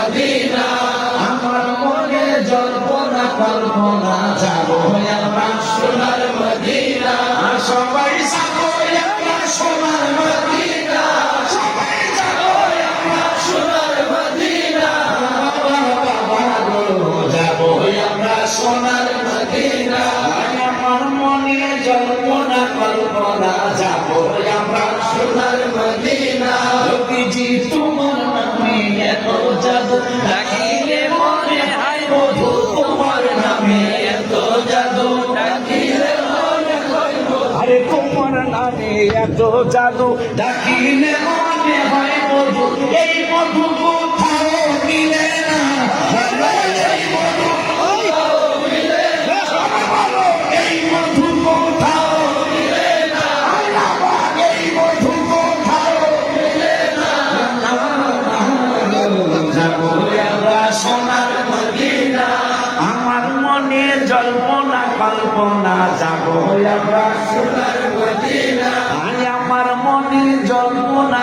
Medina আমার মনে জল্পনা কল্পনা যাবো আমরা সোনার মদিনা সবাই যাবো আমরা সোনার মদিনা সবাই যাবো আমরা সোনার মদিনা যাবো আমরা সোনার মদিনা আমার মনে জল্পনা কল্পনা যাবো আমরা সোনার মদিনা নবীজি তোমার নামে এত জাদু ডাকিলে মনে হয় মধু তোমার নামে এত জাদু ডাকিলে মনে হয় আরে তোমার নামে এত জাদু ডাকিলে মনে হয় মধু এই মধু কোথাও মিলে না এই মধু কোথাও মিলে না এই মধু কোথাও মিলে না এই মধু কোথাও মিলে না যাবো আমরা সোনার মদিনা আমার মনে জল্পনা কল্পনা যাবো আমরা সোনার মদিনা আমার মনে জল্পনা